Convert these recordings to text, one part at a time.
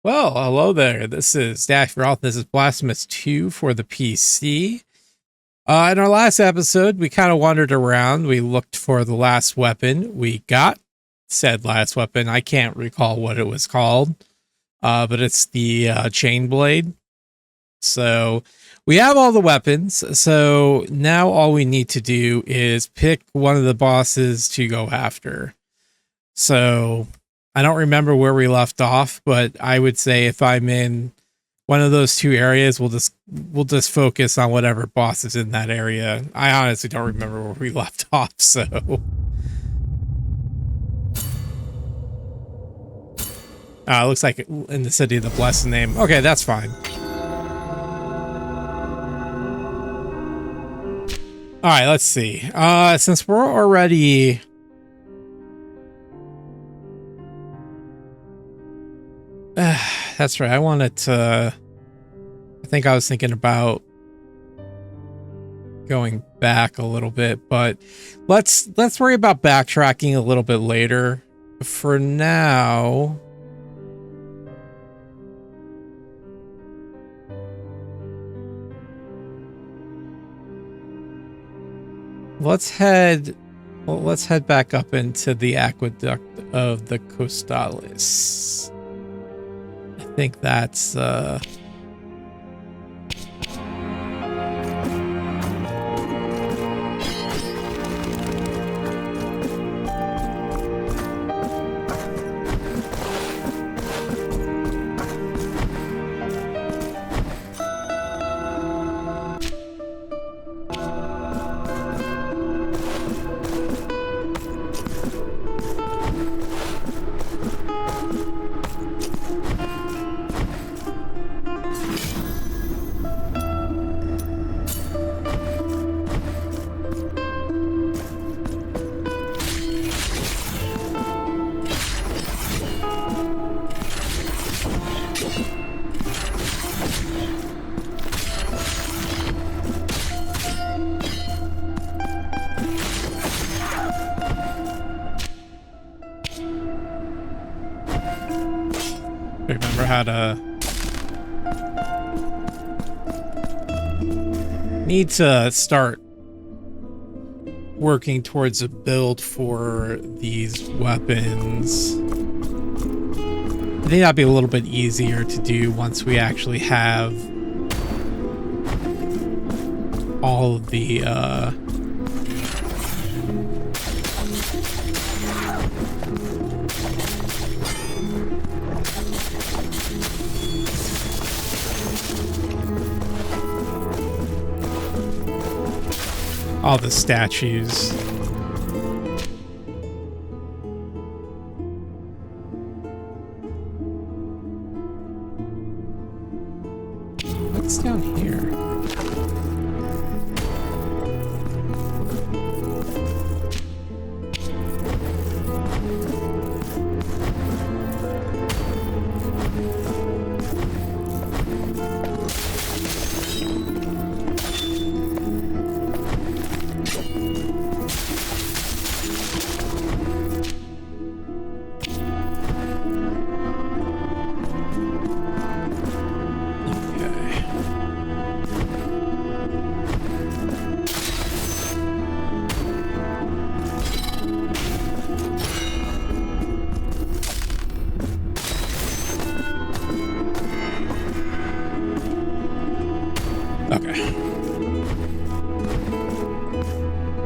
Well, hello there. This is Dash Roth. This is Blasphemous 2 for the PC. In our last episode, we kind of wandered around. We looked for the last weapon. We got said last weapon. I can't recall what it was called, but it's the chain blade. So we have all the weapons. So now all we need to do is pick one of the bosses to go after. So I don't remember where we left off, but I would say if I'm in one of those two areas, we'll just focus on whatever boss is in that area. I honestly don't remember where we left off, so. It looks like in the city of the blessed name. Okay, that's fine. All right, let's see. Since we're already... that's right. I wanted to... I think I was thinking about going back a little bit, but let's worry about backtracking a little bit later. For now... let's head back up into the aqueduct of the Costales. I think that's remember how to need to start working towards a build for these weapons. I think that'd be a little bit easier to do once we actually have all of the statues. What's down here?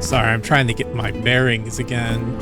Sorry, I'm trying to get my bearings again.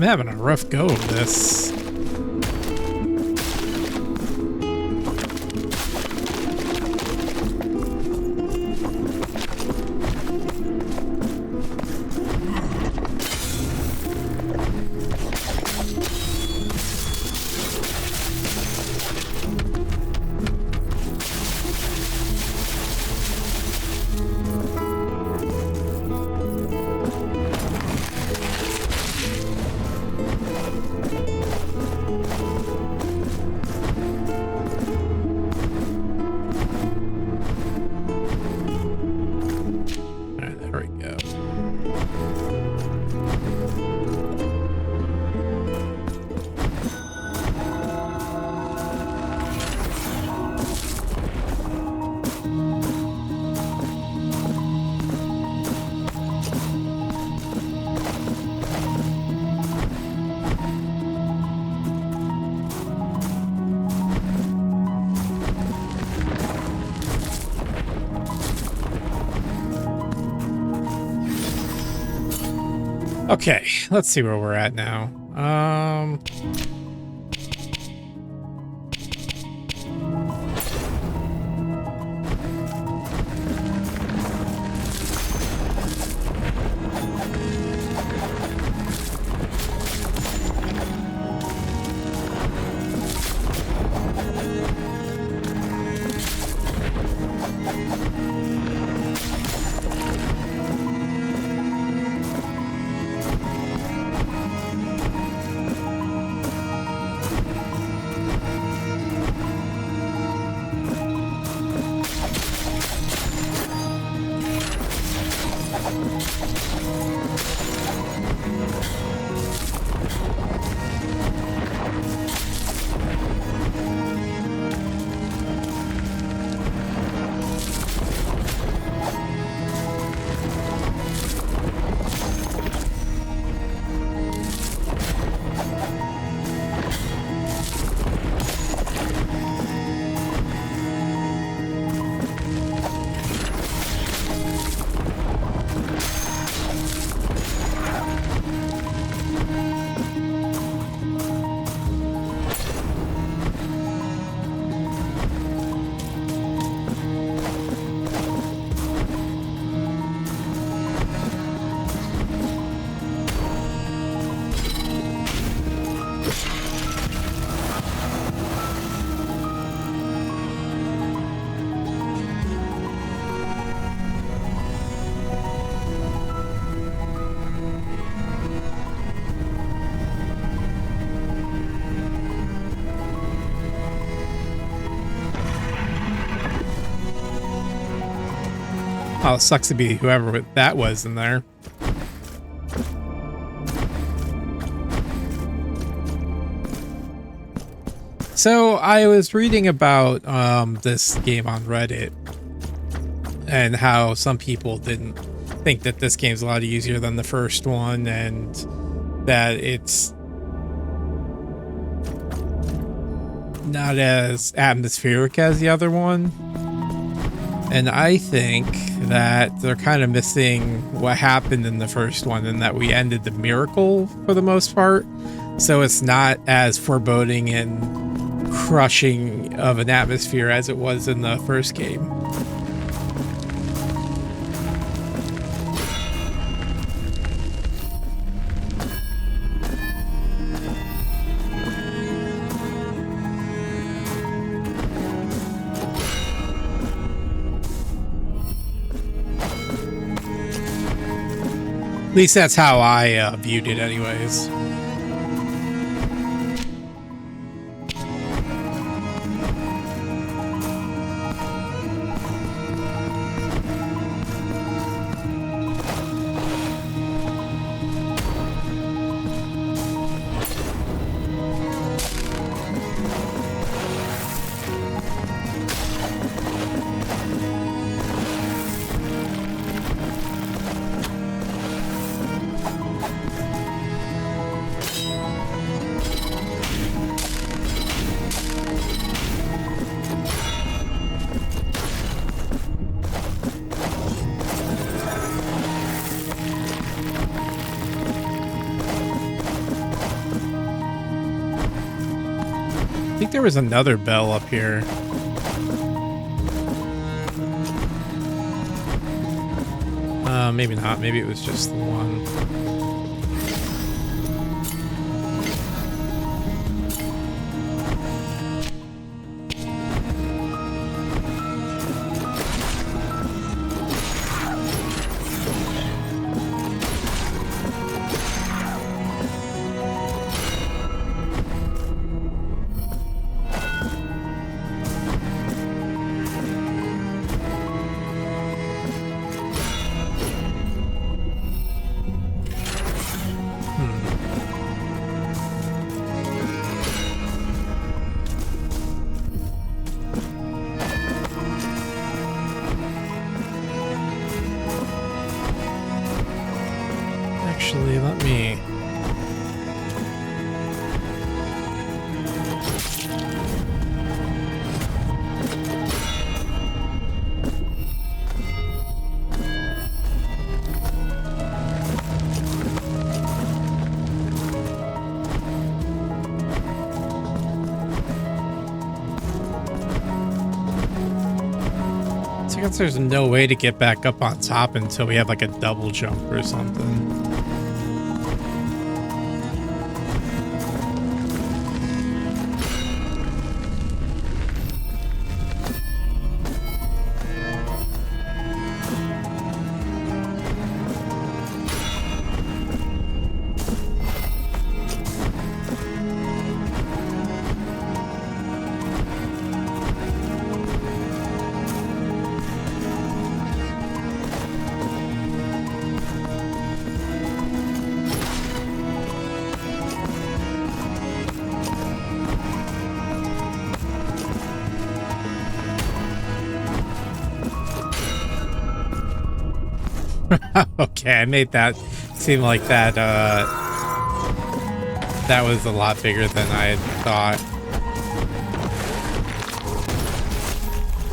having a rough go of this. Okay, let's see where we're at now. Oh, it sucks to be whoever that was in there. So I was reading about this game on Reddit and how some people didn't think that this game's a lot easier than the first one and that it's not as atmospheric as the other one. And I think that they're kind of missing what happened in the first one and that we ended the miracle for the most part. So it's not as foreboding and crushing of an atmosphere as it was in the first game. At least that's how I viewed it anyways. there was another bell up here. Maybe not. Maybe it was just the one. Actually, let me... I guess there's no way to get back up on top until we have like a double jump or something. Okay, I made that seem like that that was a lot bigger than I had thought.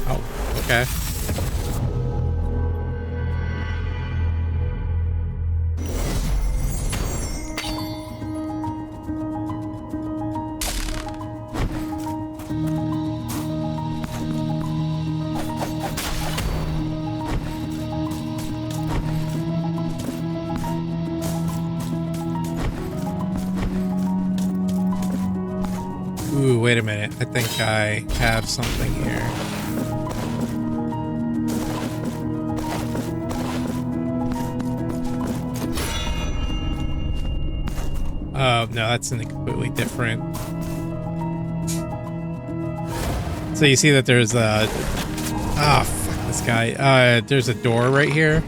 Oh, okay. Ooh, wait a minute. I think I have something here. Oh, no, that's something completely different. So you see that there's a... Oh, fuck this guy. There's a door right here.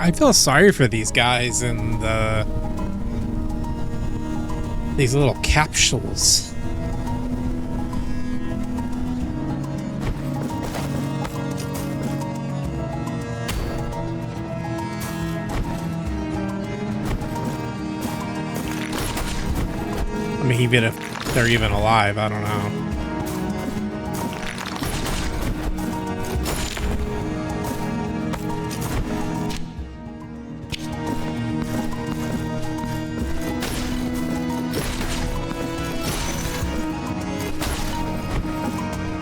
I feel sorry for these guys and these little capsules. I mean, even if they're even alive, I don't know.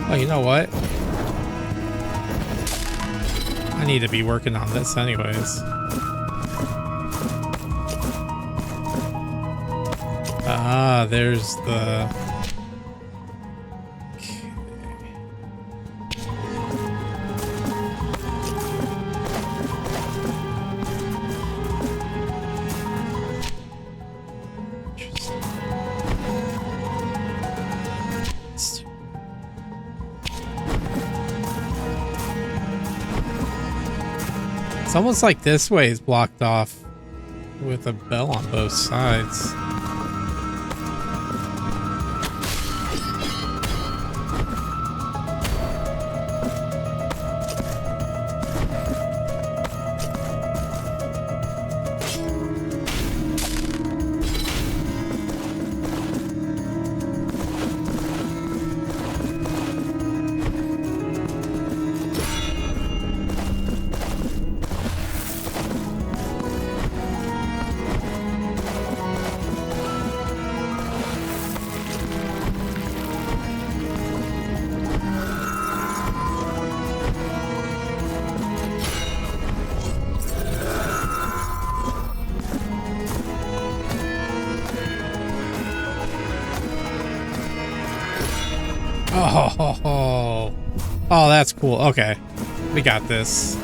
Oh, you know what? I need to be working on this anyways. Ah, there's the... Okay. It's almost like this way is blocked off with a bell on both sides. Oh, that's cool. Okay, we got this.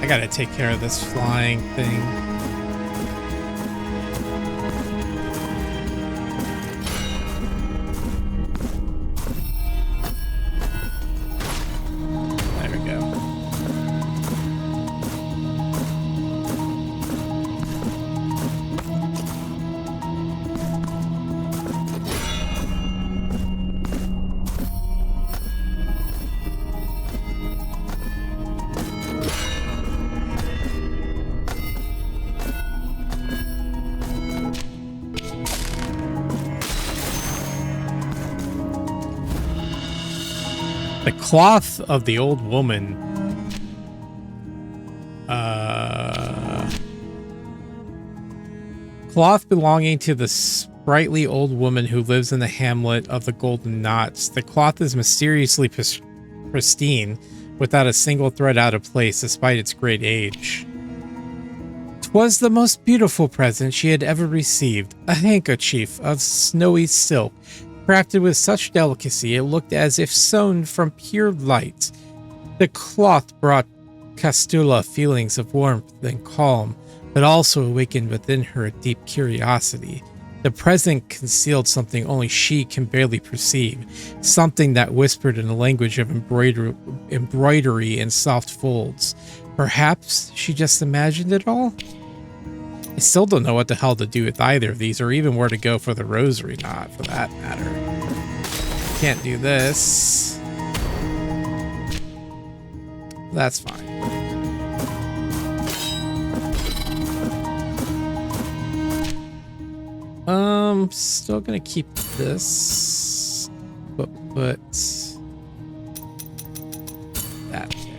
I gotta take care of this flying thing. The cloth of the old woman. Cloth belonging to the sprightly old woman who lives in the hamlet of the Golden Knots. The cloth is mysteriously pristine, without a single thread out of place despite its great age. 'Twas the most beautiful present she had ever received, a handkerchief of snowy silk, crafted with such delicacy it looked as if sewn from pure light. The cloth brought Castula feelings of warmth and calm, but also awakened within her a deep curiosity. The present concealed something only she can barely perceive, something that whispered in a language of embroidery and soft folds. Perhaps she just imagined it all? I still don't know what the hell to do with either of these, or even where to go for the rosary knot, for that matter. Can't do this. That's fine. Still gonna keep this, but put that there.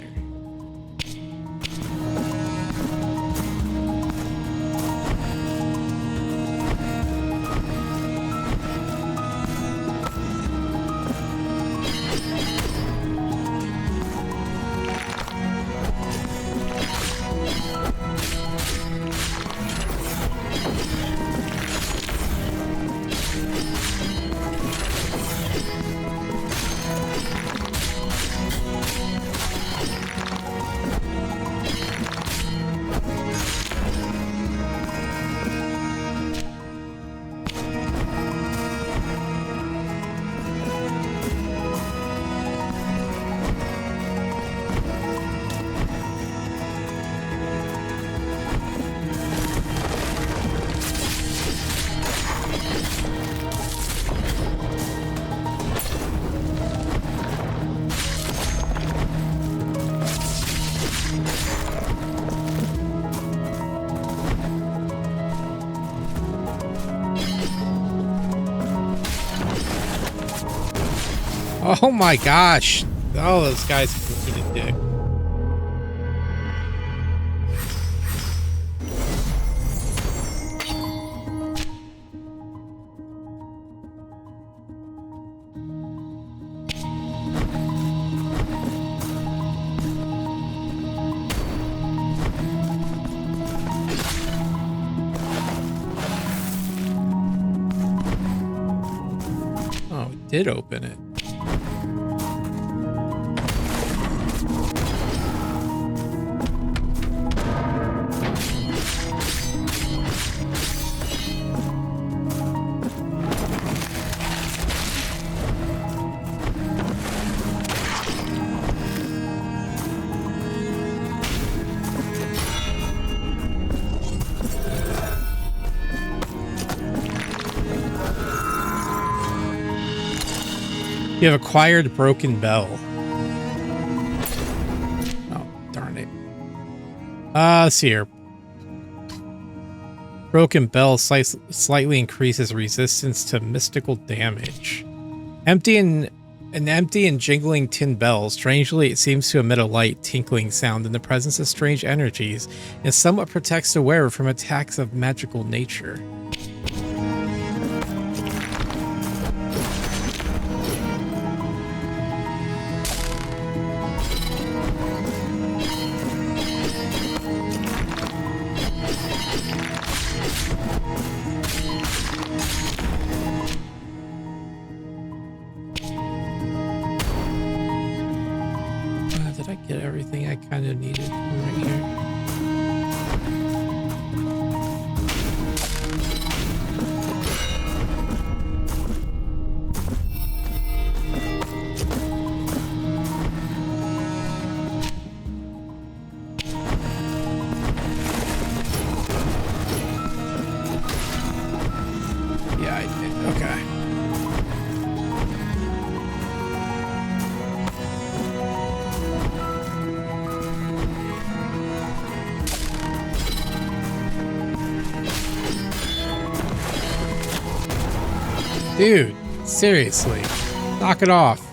Oh my gosh. Oh, those guys can eat a dick. Oh, it did open it. You have acquired Broken Bell. Oh, darn it. Let's see here. Broken Bell slightly increases resistance to mystical damage. Empty and jingling tin bell. Strangely, it seems to emit a light tinkling sound in the presence of strange energies and somewhat protects the wearer from attacks of magical nature. Get everything I kind of needed from right here. Yeah, I did. Okay. Dude, seriously, knock it off.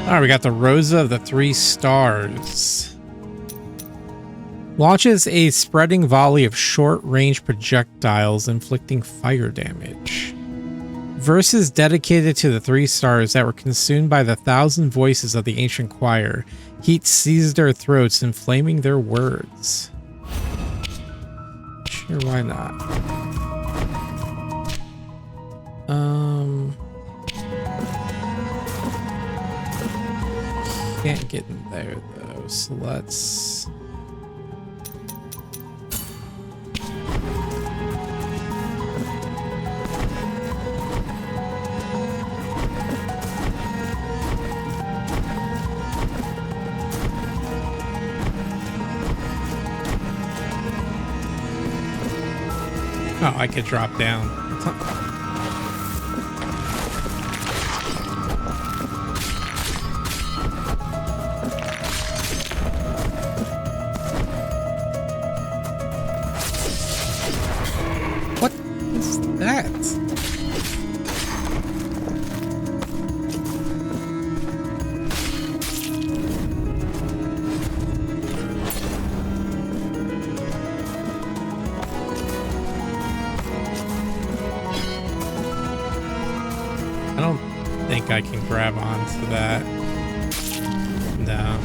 All right, we got the Rosa of the Three Stars. Launches a spreading volley of short-range projectiles inflicting fire damage. Verses dedicated to the three stars that were consumed by the 1,000 voices of the ancient choir. Heat seized their throats, inflaming their words. Sure, why not? Can't get in there though, so let's... Oh, I could drop down. What is that? think I can grab onto that. No.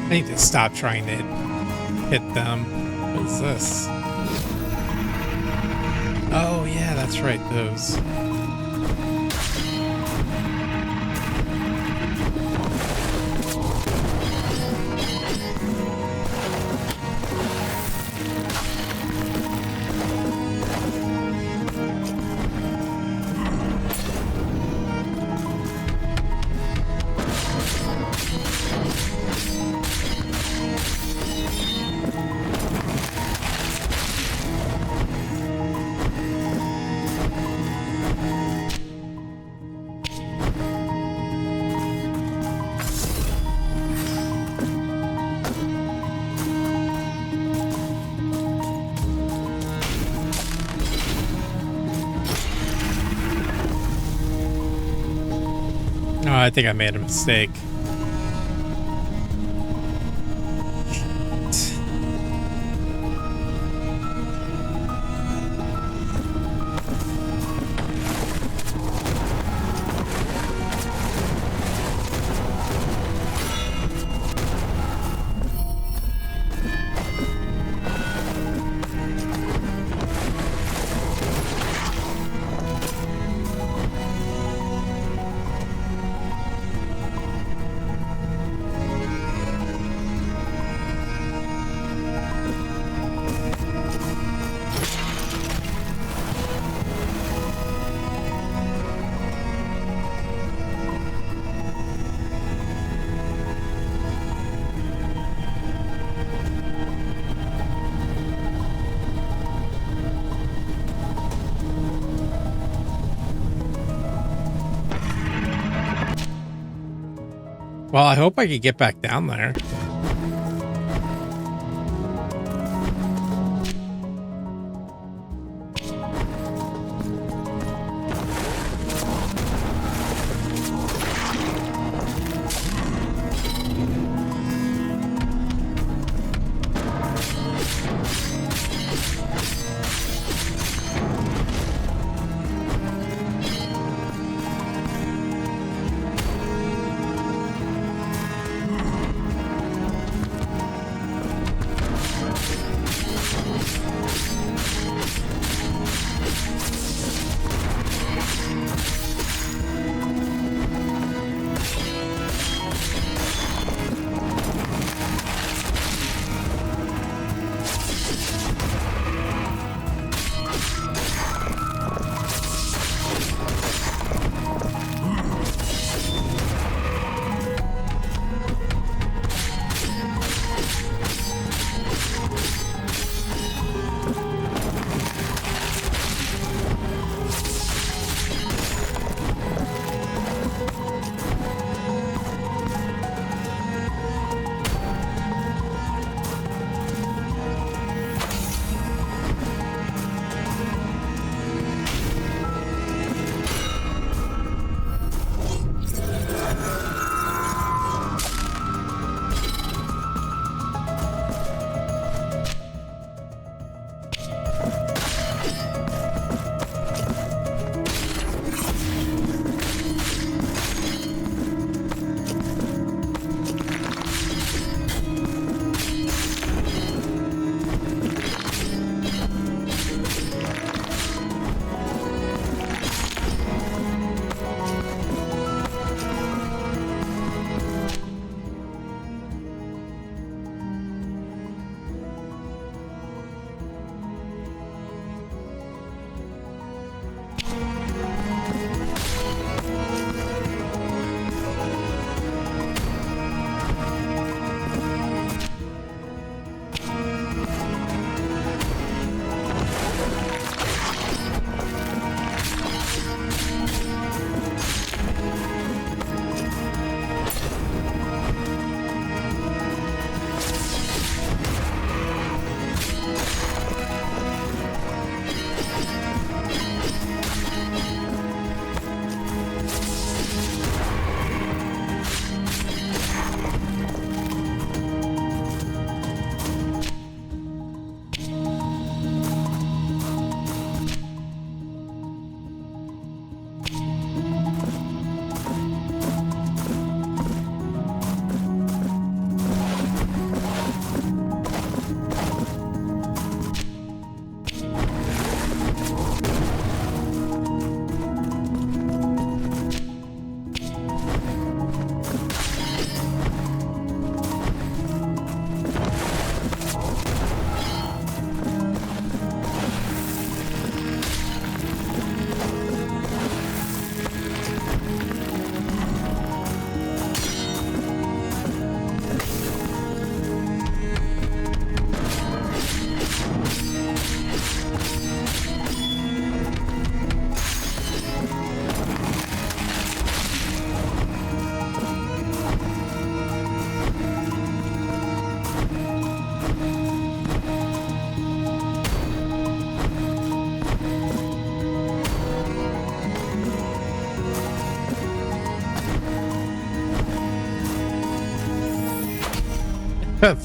I need to stop trying to hit them. What is this? Oh, yeah, that's right, those. Oh, I think I made a mistake. Well, I hope I could get back down there.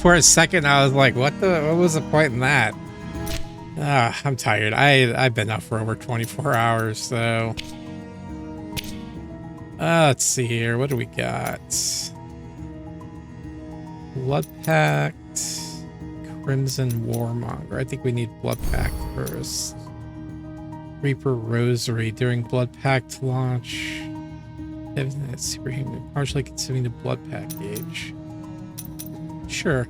For a second, I was like, what was the point in that? I'm tired. I've been up for over 24 hours, so... let's see here. What do we got? Blood Pact. Crimson Warmonger. I think we need Blood Pact first. Reaper Rosary during Blood Pact launch. That's superhuman. Partially consuming the Blood Pact gauge. Sure.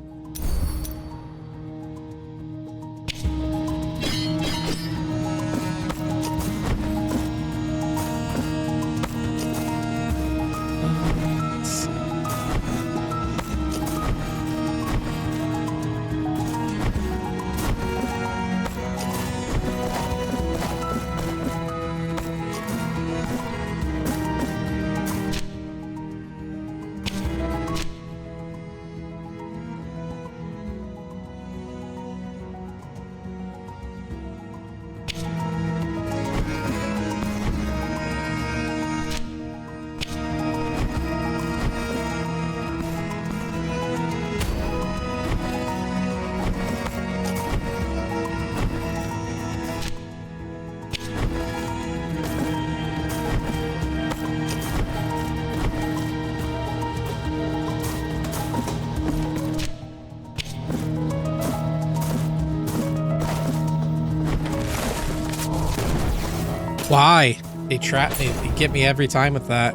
Why? They trap me. They get me every time with that.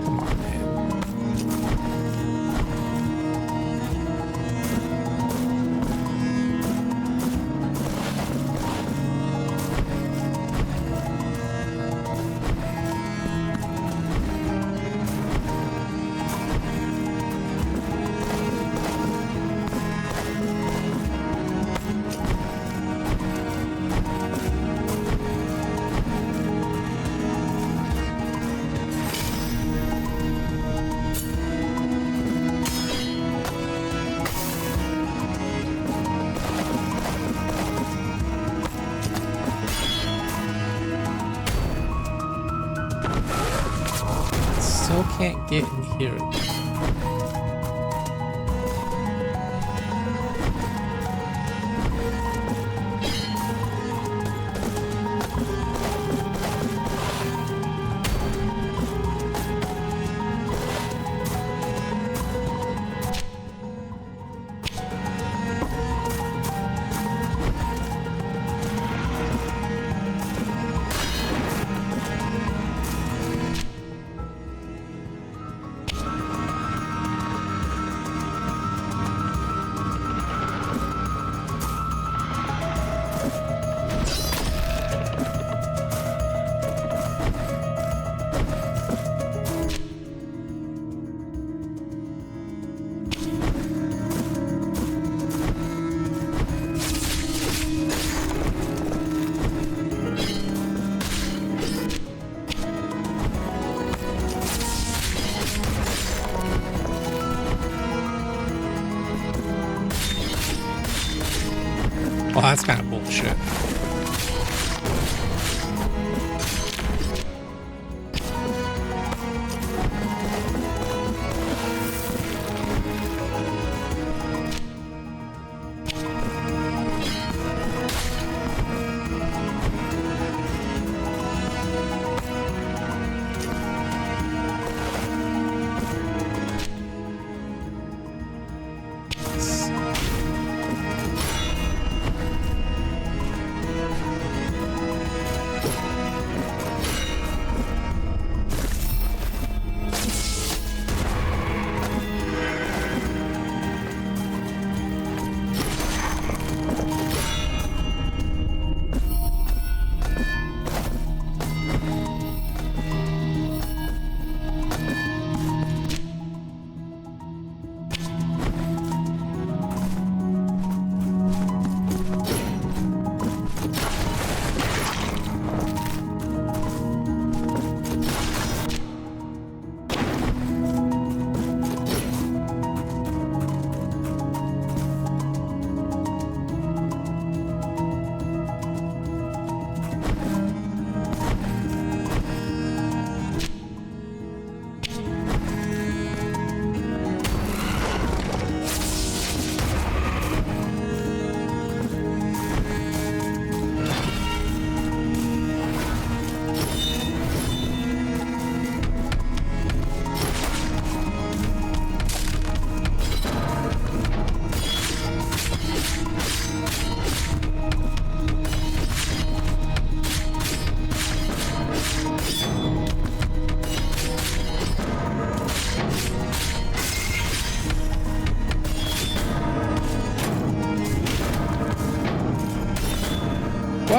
Come on, man. Still can't get in here.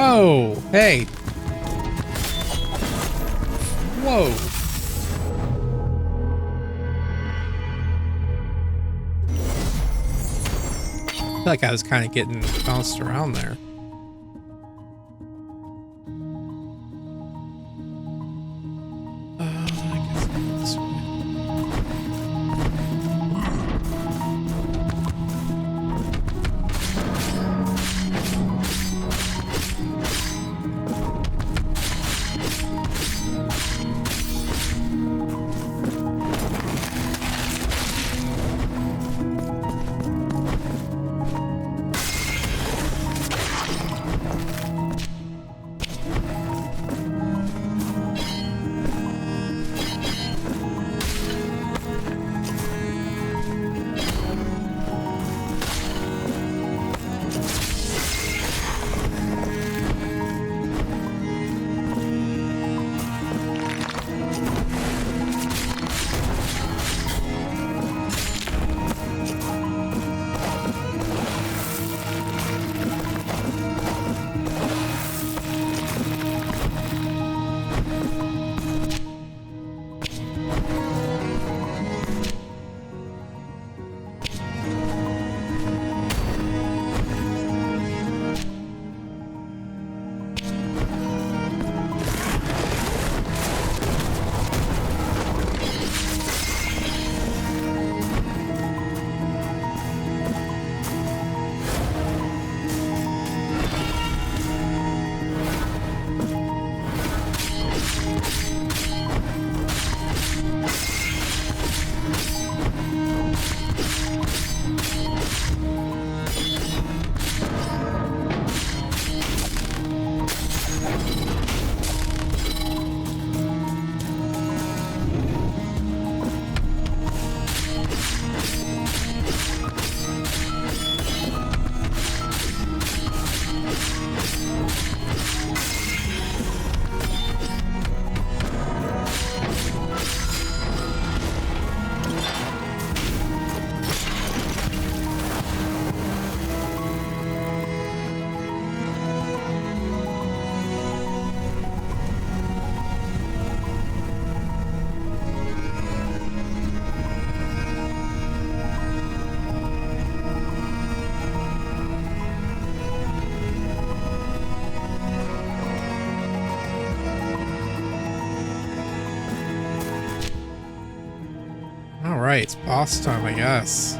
Whoa! Hey! Whoa! I feel like I was kind of getting bounced around there. Alright, it's boss time, I guess.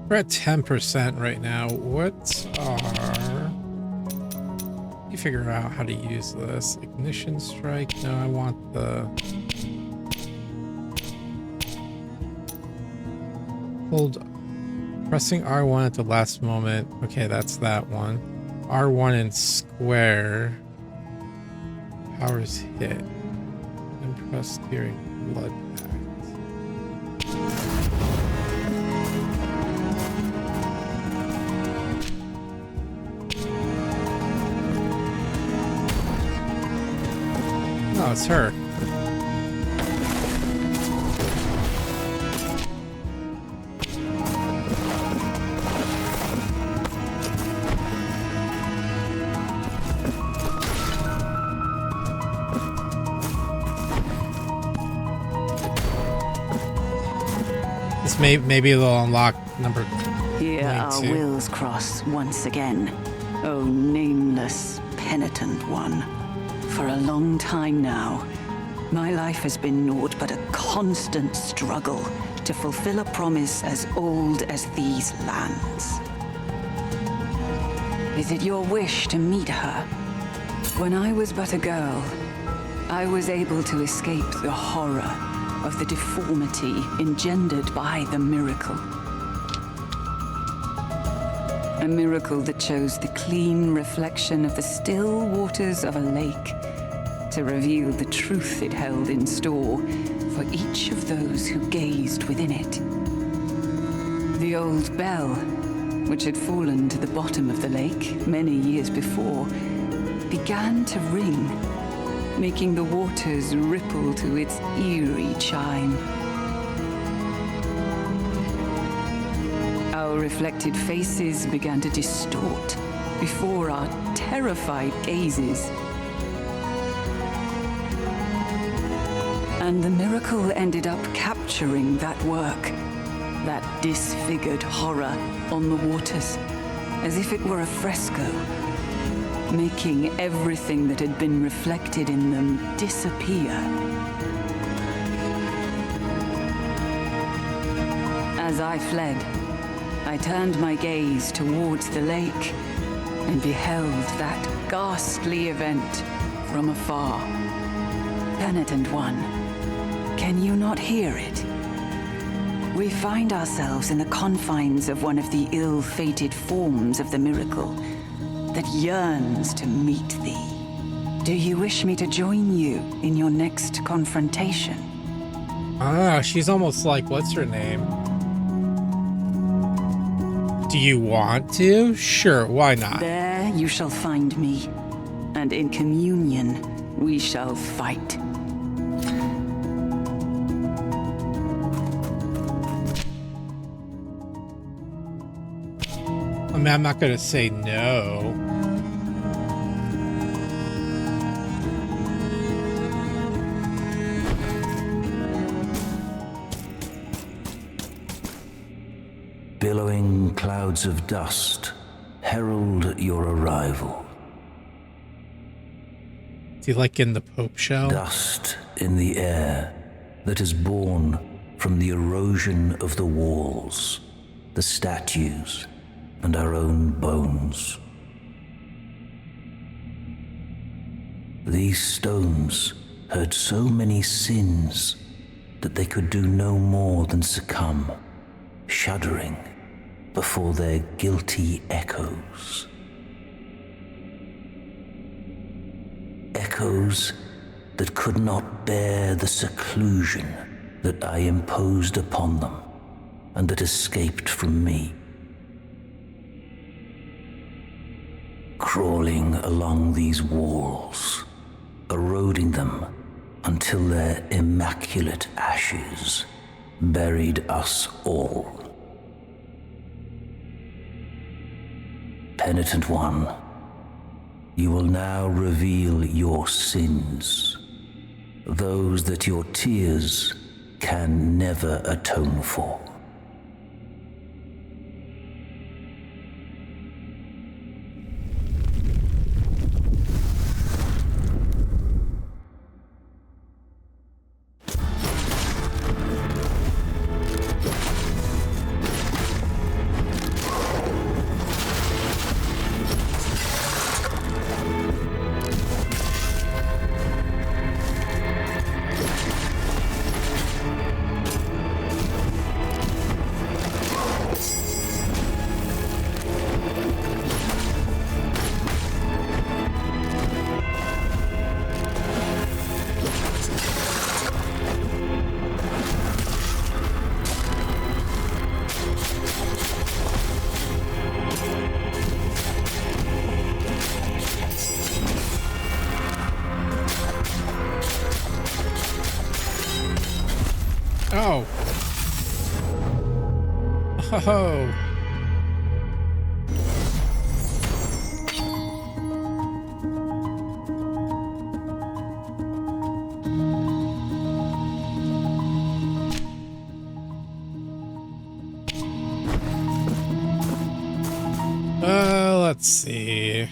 We're at 10% right now. What are... You figure out how to use this. Ignition strike? No, I want the... Hold... Pressing R1 at the last moment. Okay, that's that one. R1 and square. Powers hit. And press during blood pact. Oh, it's her. Maybe they'll unlock number 22. Here our wills cross once again, O nameless Penitent One. For a long time now, my life has been naught but a constant struggle to fulfill a promise as old as these lands. Is it your wish to meet her? When I was but a girl, I was able to escape the horror of the deformity engendered by the miracle. A miracle that chose the clean reflection of the still waters of a lake to reveal the truth it held in store for each of those who gazed within it. The old bell, which had fallen to the bottom of the lake many years before, began to ring, making the waters ripple to its eerie chime. Our reflected faces began to distort before our terrified gazes. And the miracle ended up capturing that work, that disfigured horror on the waters, as if it were a fresco, making everything that had been reflected in them disappear. As I fled, I turned my gaze towards the lake and beheld that ghastly event from afar. Penitent One, can you not hear it? We find ourselves in the confines of one of the ill-fated forms of the miracle that yearns to meet thee. Do you wish me to join you in your next confrontation? Ah, she's almost like, what's her name? Do you want to? Sure, why not? There you shall find me, and in communion we shall fight. I mean, I'm not going to say no. Billowing clouds of dust herald your arrival. Do you like in the Pope show? Dust in the air that is born from the erosion of the walls, the statues, and our own bones. These stones heard so many sins that they could do no more than succumb, shuddering before their guilty echoes. Echoes that could not bear the seclusion that I imposed upon them and that escaped from me. Crawling along these walls, eroding them until their immaculate ashes buried us all. Penitent One, you will now reveal your sins, those that your tears can never atone for. Oh. Oh. Let's see.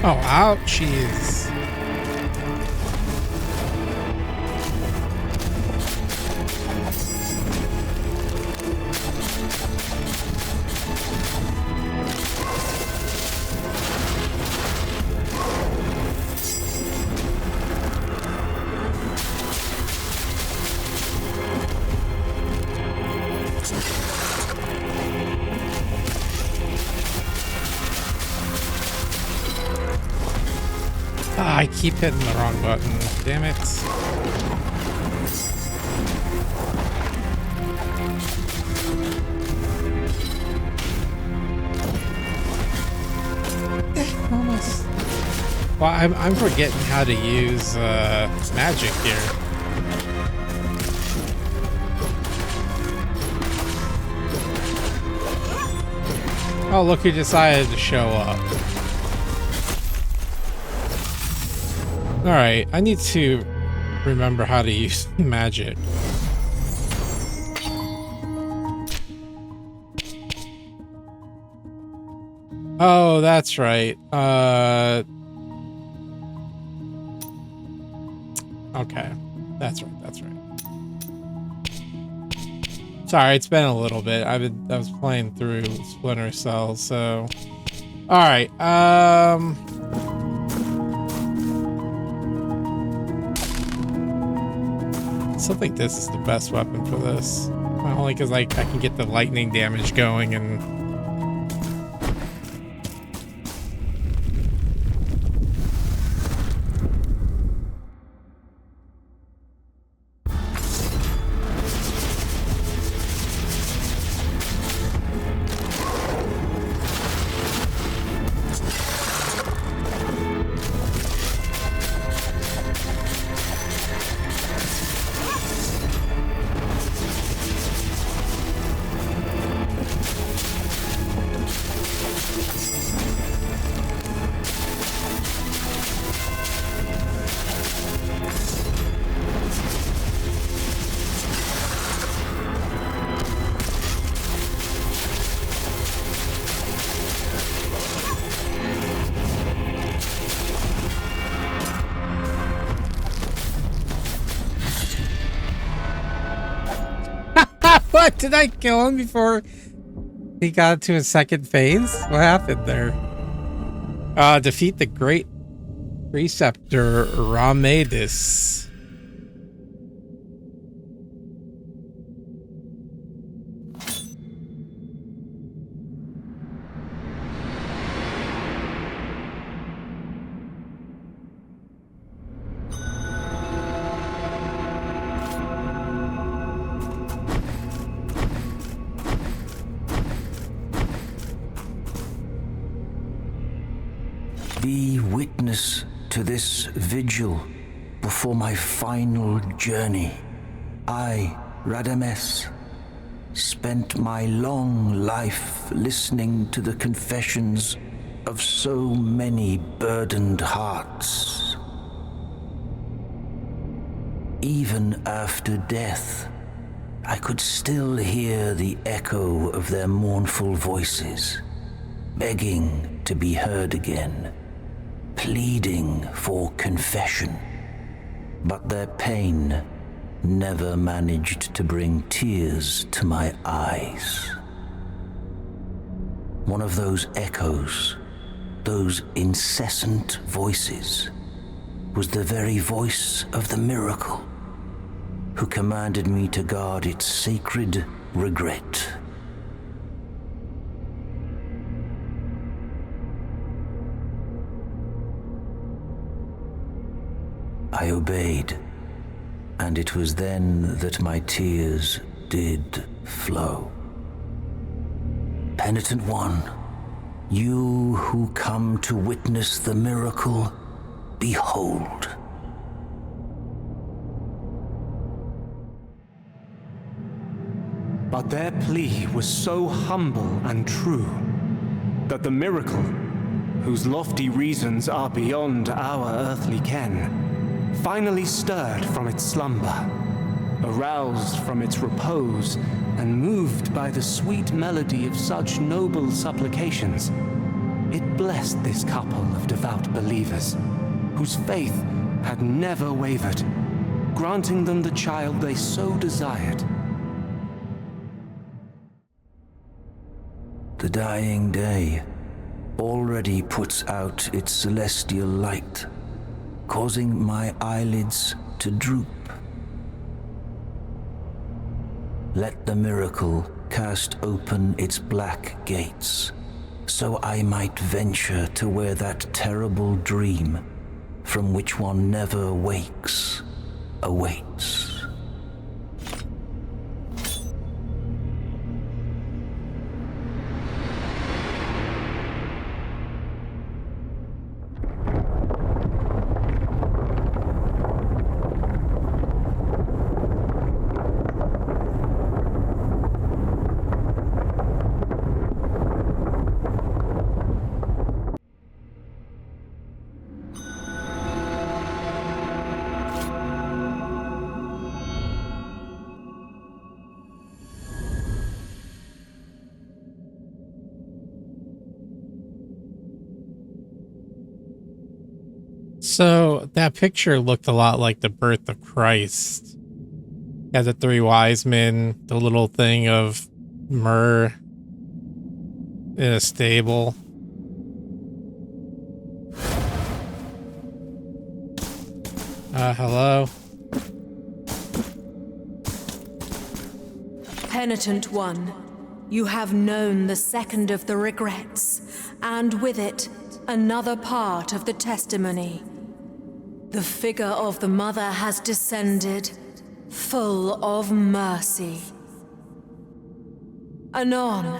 Oh, ouchies. I keep hitting the wrong button. Damn it. Almost. Well, I'm forgetting how to use magic here. Oh, look who decided to show up. Alright, I need to remember how to use magic. Oh, that's right. Okay. That's right. Sorry, it's been a little bit. I was playing through Splinter Cell, so alright, I still think this is the best weapon for this. Only because I can get the lightning damage going and... What? Did I kill him before he got to his second phase? What happened there? Defeat the great Preceptor Radames. Be witness to this vigil before my final journey. I, Radames, spent my long life listening to the confessions of so many burdened hearts. Even after death, I could still hear the echo of their mournful voices, begging to be heard again, pleading for confession. But their pain never managed to bring tears to my eyes. One of those echoes, those incessant voices, was the very voice of the miracle, who commanded me to guard its sacred regret. I obeyed, and it was then that my tears did flow. Penitent One, you who come to witness the miracle, behold. But their plea was so humble and true that the miracle whose lofty reasons are beyond our earthly ken, finally stirred from its slumber, aroused from its repose, and moved by the sweet melody of such noble supplications, it blessed this couple of devout believers, whose faith had never wavered, granting them the child they so desired. The dying day already puts out its celestial light, causing my eyelids to droop. Let the miracle cast open its black gates, so I might venture to where that terrible dream, from which one never wakes, awaits. So that picture looked a lot like the birth of Christ. Had the three wise men, the little thing of myrrh in a stable. Hello? Penitent One, you have known the second of the regrets, and with it, another part of the testimony. The figure of the mother has descended, full of mercy. Anon,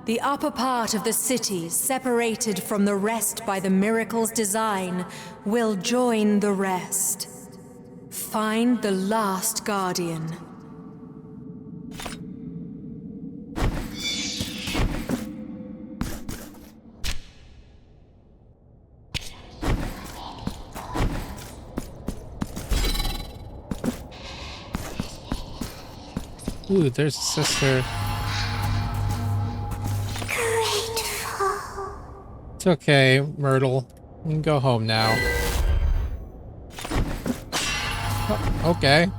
the upper part of the city, separated from the rest by the miracle's design, will join the rest. Find the last guardian. Ooh, there's a sister. Grateful. It's okay, Myrtle. You can go home now. Oh, okay.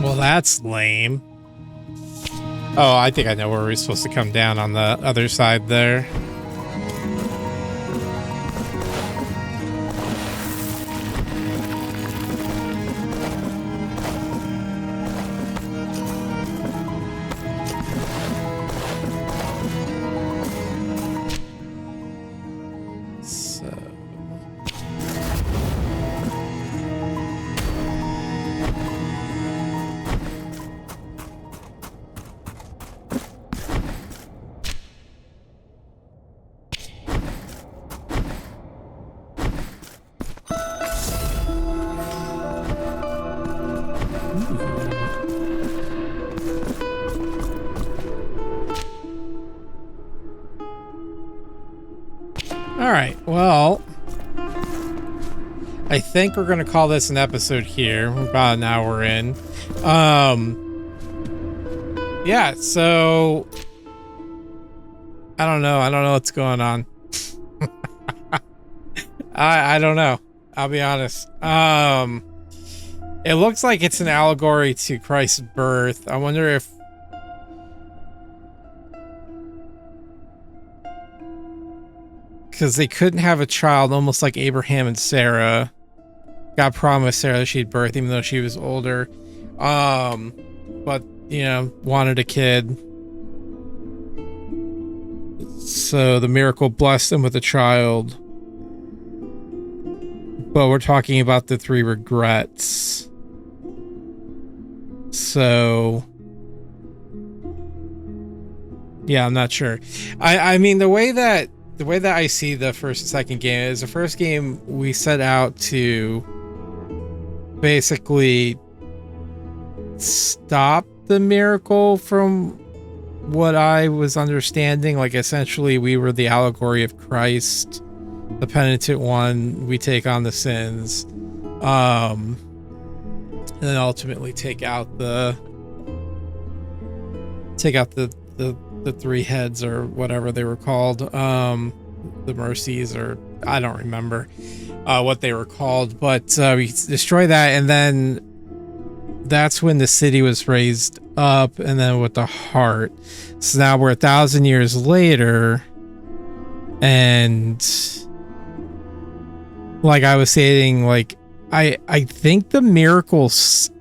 Well, that's lame. Oh, I think I know where we're supposed to come down on the other side there. Alright, well, I think we're going to call this an episode here. We're about an hour in. yeah, so I don't know. I don't know what's going on. I don't know. I'll be honest. It looks like it's an allegory to Christ's birth. I wonder if because they couldn't have a child, almost like Abraham and Sarah. God promised Sarah that she'd birth, even though she was older. But you know, wanted a kid. So the miracle blessed them with a child. But we're talking about the 3 regrets. So yeah, I'm not sure. I mean, the way that I see the first and second game is the first game we set out to basically stop the miracle from what I was understanding. Like, essentially we were the allegory of Christ, the Penitent One. We take on the sins, and then ultimately take out the 3 heads or whatever they were called, the mercies, or I don't remember what they were called, but we destroy that, and then that's when the city was raised up, and then with the heart. So now we're 1,000 years later, and like I was saying, like I think the miracle stopped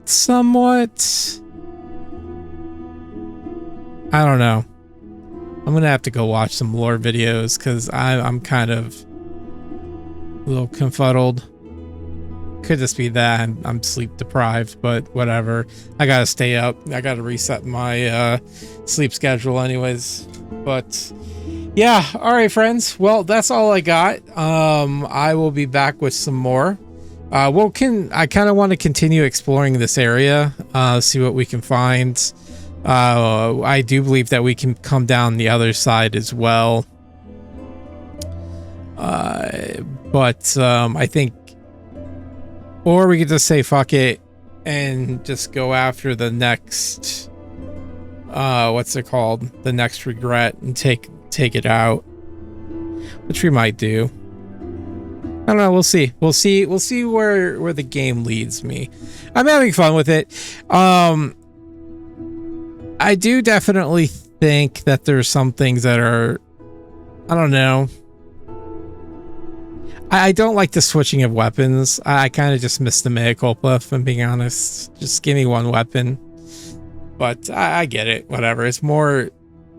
somewhat. I don't know. I'm gonna have to go watch some lore videos because I'm kind of a little confuddled. Could just be that I'm sleep deprived, but whatever. I gotta stay up. I gotta reset my sleep schedule anyways. But yeah, all right, friends. Well, that's all I got. I will be back with some more. I kind of want to continue exploring this area, see what we can find. I do believe that we can come down the other side as well. But I think, or we could just say fuck it and just go after the next, what's it called? The next regret, and take it out, which we might do. I don't know. We'll see. We'll see where the game leads me. I'm having fun with it. I do definitely think that there's some things that are, I don't know. I don't like the switching of weapons. I kind of just miss the Mea Culpa, if I'm being honest. Just give me one weapon. But I get it. Whatever. It's more,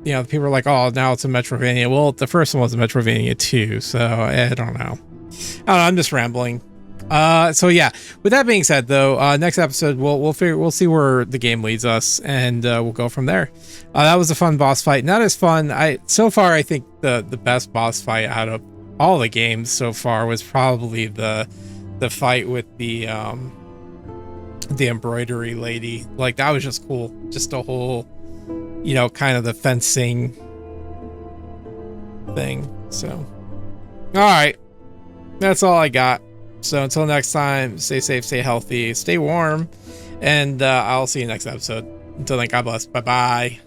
you know, people are like, oh, now it's a Metroidvania. Well, the first one was a Metroidvania too. So I don't know. I'm just rambling. So yeah, with that being said though, next episode we'll see where the game leads us, and we'll go from there. That was a fun boss fight. Not as fun. So far I think the best boss fight out of all the games so far was probably the fight with the embroidery lady. Like, that was just cool. Just a whole, you know, kind of the fencing thing. So all right, that's all I got. So until next time, stay safe, stay healthy, stay warm, and I'll see you next episode. Until then, God bless. Bye-bye.